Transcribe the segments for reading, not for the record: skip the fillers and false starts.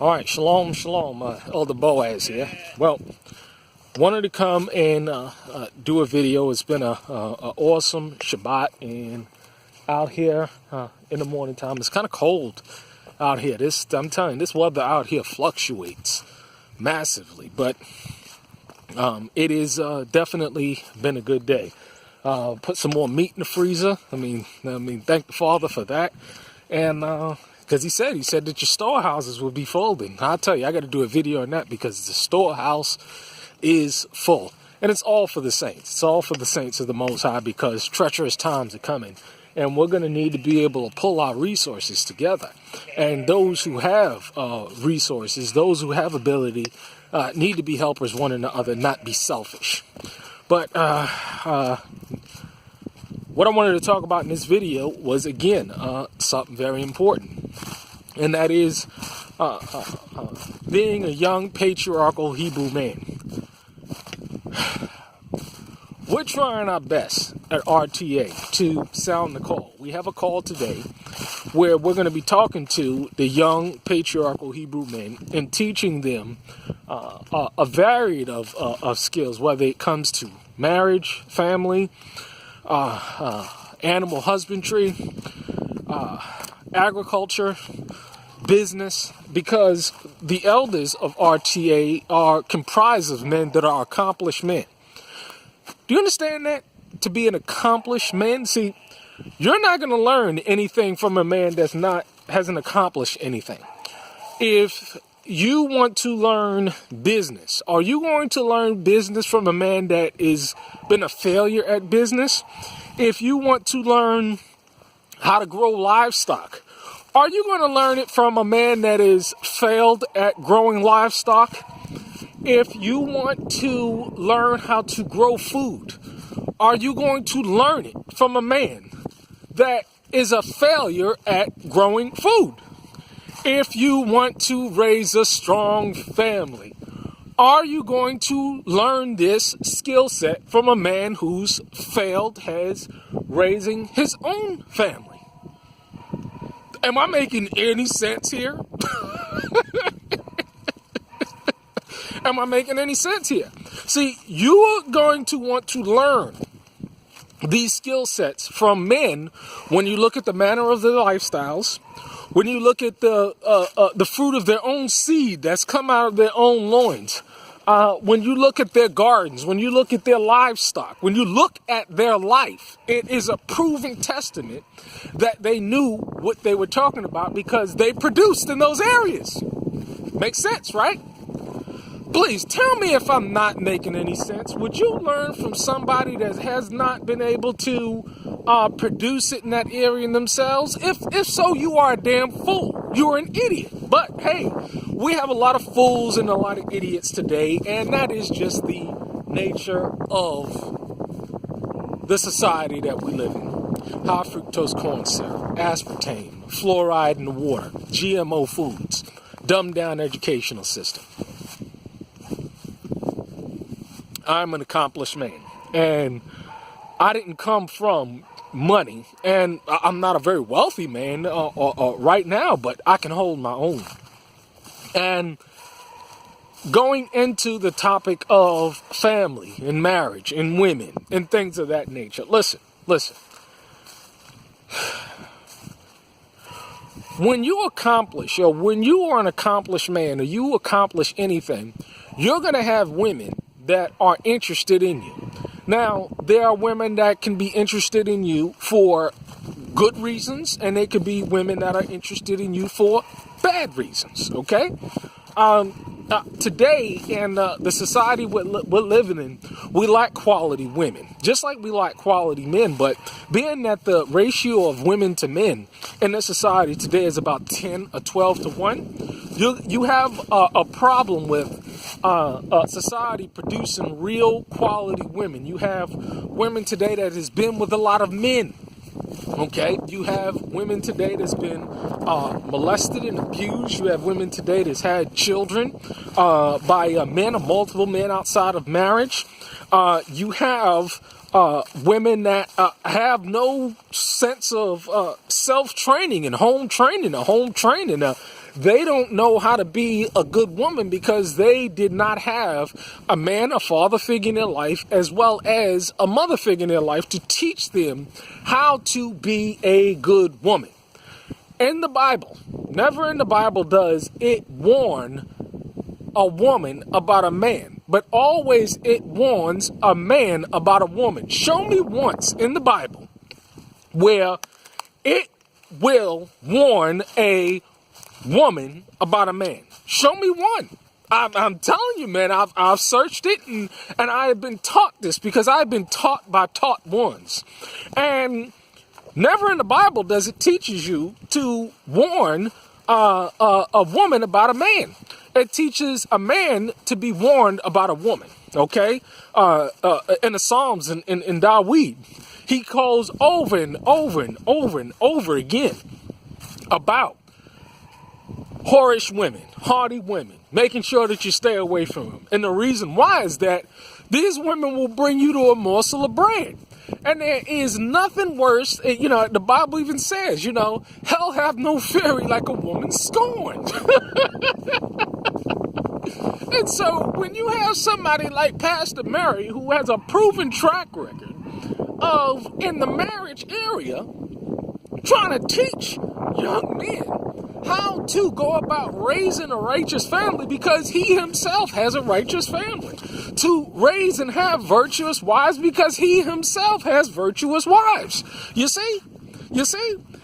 All right, shalom, shalom, Elder Boaz here. Well, wanted to come and do a video. It's been a awesome Shabbat, and out here in the morning time, it's kind of cold out here. I'm telling you, this weather out here fluctuates massively, but it is definitely been a good day. Put some more meat in the freezer. I mean, thank the Father for that, and. Because he said that your storehouses will be folding. I'll tell you, I got to do a video on that because the storehouse is full. And it's all for the saints. It's all for the saints of the Most High because treacherous times are coming. And we're going to need to be able to pull our resources together. And those who have resources, those who have ability, need to be helpers one another, not be selfish. But what I wanted to talk about in this video was, again, something very important. And that is being a young patriarchal Hebrew man. We're trying our best at RTA to sound the call. We have a call today where we're going to be talking to the young patriarchal Hebrew men and teaching them a varied of skills, whether it comes to marriage, family, animal husbandry, agriculture, business, because the elders of RTA are comprised of men that are accomplished men. Do you understand that? To be an accomplished man? See, you're not going to learn anything from a man hasn't accomplished anything. If you want to learn business, are you going to learn business from a man that has been a failure at business? If you want to learn how to grow livestock, are you going to learn it from a man that has failed at growing livestock? If you want to learn how to grow food, are you going to learn it from a man that is a failure at growing food? If you want to raise a strong family, are you going to learn this skill set from a man who's failed as raising his own family? Am I making any sense here? Am I making any sense here? See, you are going to want to learn these skill sets from men when you look at the manner of their lifestyles, when you look at the fruit of their own seed that's come out of their own loins, when you look at their gardens, when you look at their livestock, when you look at their life, it is a proven testament that they knew what they were talking about because they produced in those areas. Makes sense, right? Please tell me if I'm not making any sense. Would you learn from somebody that has not been able to produce it in that area themselves? If so, you are a damn fool. You're an idiot. But hey, we have a lot of fools and a lot of idiots today, and that is just the nature of the society that we live in. High fructose corn syrup, aspartame, fluoride in the water, GMO foods, dumbed down educational system. I'm an accomplished man, and I didn't come from money, and I'm not a very wealthy man right now, but I can hold my own. And going into the topic of family and marriage and women and things of that nature, listen. When you accomplish, or when you are an accomplished man, or you accomplish anything, you're going to have women that are interested in you. Now, there are women that can be interested in you for good reasons, and they could be women that are interested in you for bad reasons, okay? Today, in the society we're living in, we lack quality women, just like we lack quality men. But being that the ratio of women to men in this society today is about 10 or 12 to 1, you have a problem with society producing real quality women. You have women today that has been with a lot of men. Okay, you have women today that's been molested and abused. You have women today that's had children by men or multiple men outside of marriage. You have women that have no sense of self-training and home training. They don't know how to be a good woman because they did not have a man, a father figure in their life, as well as a mother figure in their life to teach them how to be a good woman. In the Bible, never in the Bible does it warn a woman about a man, but always it warns a man about a woman. Show me once in the Bible where it will warn a woman about a man. Show me one. I'm telling you, man, I've searched it and I have been taught this because I've been taught by taught ones. And never in the Bible does it teaches you to warn a woman about a man. It teaches a man to be warned about a woman, okay? In the Psalms, in Dawood, he calls over and over and over and over again about whorish women, hardy women, making sure that you stay away from them. And the reason why is that these women will bring you to a morsel of bread. And there is nothing worse, the Bible even says, hell have no fury like a woman scorned. And so when you have somebody like Pastor Mary, who has a proven track record of, in the marriage area, trying to teach young men how to go about raising a righteous family because he himself has a righteous family, to raise and have virtuous wives because he himself has virtuous wives. You see?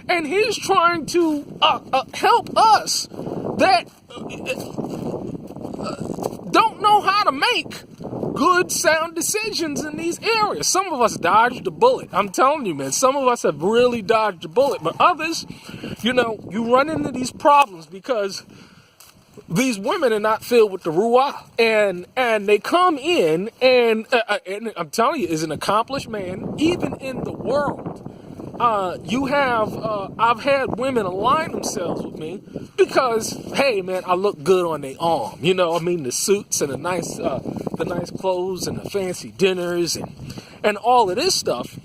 And he's trying to help us that don't know how to make good, sound decisions in these areas. Some of us dodged the bullet. I'm telling you, man, some of us have really dodged the bullet. But others, you run into these problems because these women are not filled with the Ruah. And they come in and I'm telling you, is an accomplished man, even in the world. I've had women align themselves with me because, hey man, I look good on their arm. The suits and the nice clothes and the fancy dinners and all of this stuff.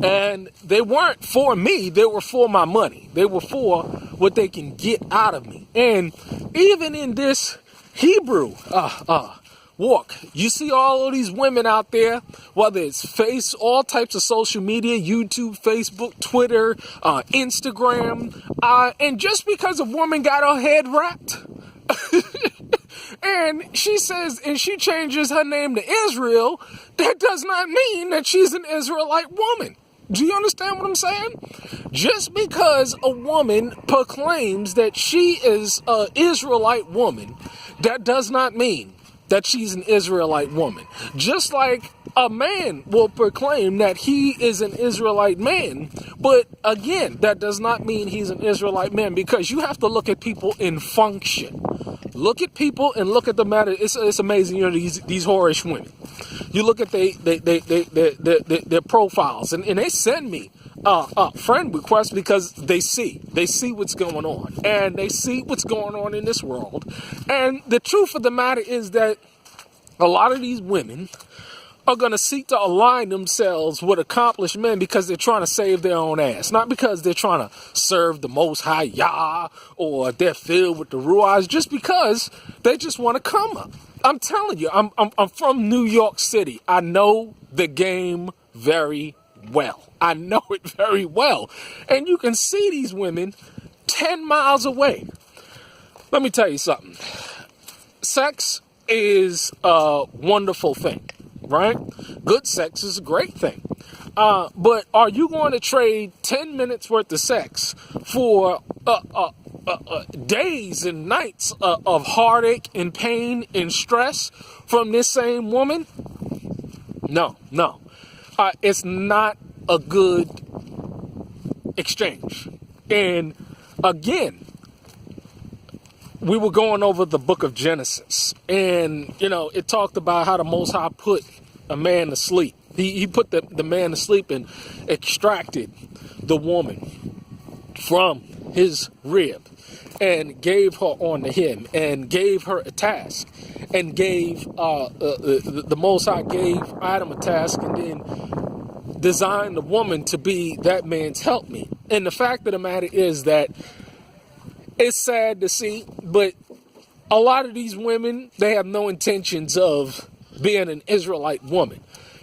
And they weren't for me, they were for my money. They were for what they can get out of me. And even in this Hebrew walk, you see all of these women out there, whether it's all types of social media, YouTube, Facebook, Twitter, Instagram, and just because a woman got her head wrapped, and she says, and she changes her name to Israel, that does not mean that she's an Israelite woman. Do you understand what I'm saying? Just because a woman proclaims that she is an Israelite woman, that does not mean that she's an Israelite woman. Just like a man will proclaim that he is an Israelite man, but again, that does not mean he's an Israelite man, because you have to look at people in function. Look at people and look at the matter. It's amazing, these whorish women. You look at their profiles, and they send me friend requests because they see what's going on, and they see what's going on in this world. And the truth of the matter is that a lot of these women are going to seek to align themselves with accomplished men because they're trying to save their own ass, not because they're trying to serve the Most High Yah or they're filled with the Ruahs, just because they just want to come up. I'm telling you, I'm from New York City. I know the game very well. I know it very well. And you can see these women 10 miles away. Let me tell you something. Sex is a wonderful thing, right? Good sex is a great thing. But are you going to trade 10 minutes worth of sex for days and nights of heartache and pain and stress from this same woman? No. It's not a good exchange. And again, we were going over the book of Genesis, and it talked about how the Most High put a man to sleep. He put the man to sleep and extracted the woman from his rib and gave her onto him and gave her a task, and gave the Most High gave Adam a task, and then designed the woman to be that man's helpmate. And the fact of the matter is that It's sad to see, but a lot of these women, they have no intentions of being an Israelite woman.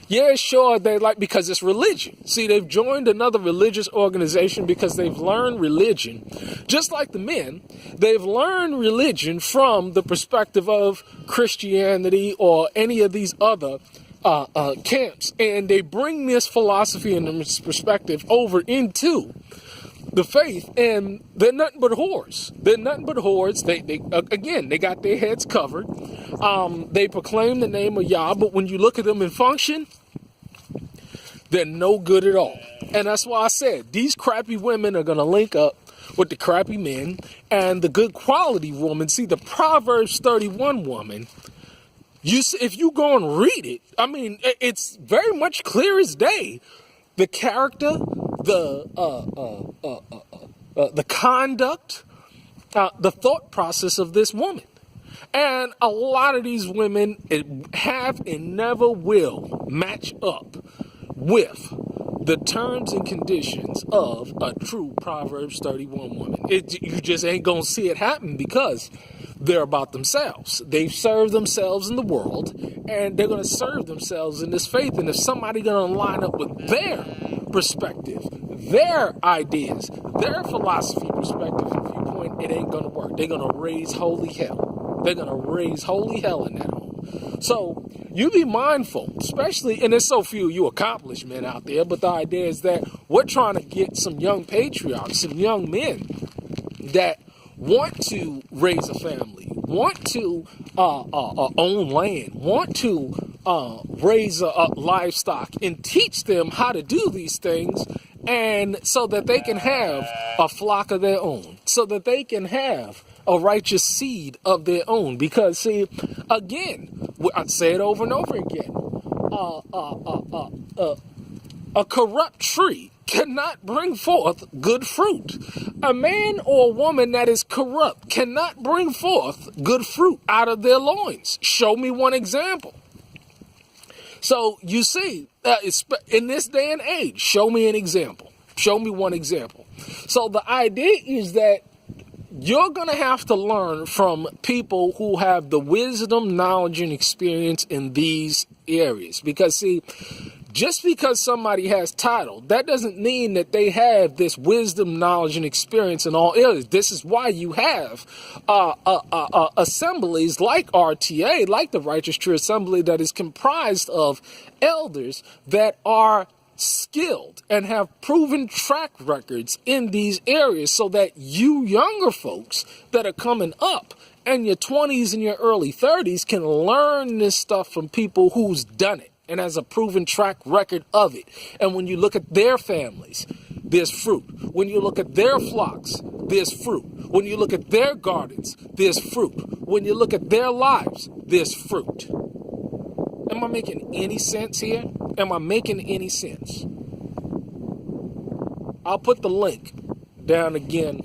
Yeah, sure, they like, because it's religion. See, they've joined another religious organization because they've learned religion. Just like the men, they've learned religion from the perspective of Christianity or any of these other camps. And they bring this philosophy and this perspective over into the faith, and they're nothing but whores. They're nothing but whores. They got their heads covered. They proclaim the name of Yah, but when you look at them in function, they're no good at all. And that's why I said these crappy women are going to link up with the crappy men and the good quality woman. See, the Proverbs 31 woman, if you go and read it, I mean, it's very much clear as day. The character, the conduct, the thought process of this woman. And a lot of these women have and never will match up with the terms and conditions of a true Proverbs 31 woman. You just ain't going to see it happen because they're about themselves. They've served themselves in the world, and they're going to serve themselves in this faith. And if somebody going to line up with their perspective, their ideas, their philosophy, perspective, and viewpoint, it ain't going to work. They're going to raise holy hell. They're going to raise holy hell in that home. So you be mindful, especially, and there's so few you accomplished men out there, but the idea is that we're trying to get some young patriarchs, some young men that want to raise a family, want to own land, want to raise livestock, and teach them how to do these things, and so that they can have a flock of their own, so that they can have a righteous seed of their own. Because, see, again, I say it over and over again, a corrupt tree cannot bring forth good fruit. A man or a woman that is corrupt cannot bring forth good fruit out of their loins. Show me one example. So you see, in this day and age, show me an example. Show me one example. So the idea is that you're going to have to learn from people who have the wisdom, knowledge, and experience in these areas. Because, see, just because somebody has title, that doesn't mean that they have this wisdom, knowledge, and experience in all areas. This is why you have assemblies like RTA, like the Righteous True Assembly, that is comprised of elders that are skilled and have proven track records in these areas, so that you younger folks that are coming up in your 20s and your early 30s can learn this stuff from people who's done it and has a proven track record of it. And when you look at their families, there's fruit. When you look at their flocks, there's fruit. When you look at their gardens, there's fruit. When you look at their lives, there's fruit. Am I making any sense here? Am I making any sense? I'll put the link down again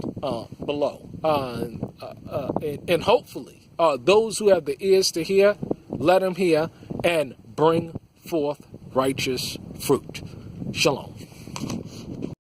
below. And hopefully, those who have the ears to hear, let them hear and bring forth righteous fruit. Shalom.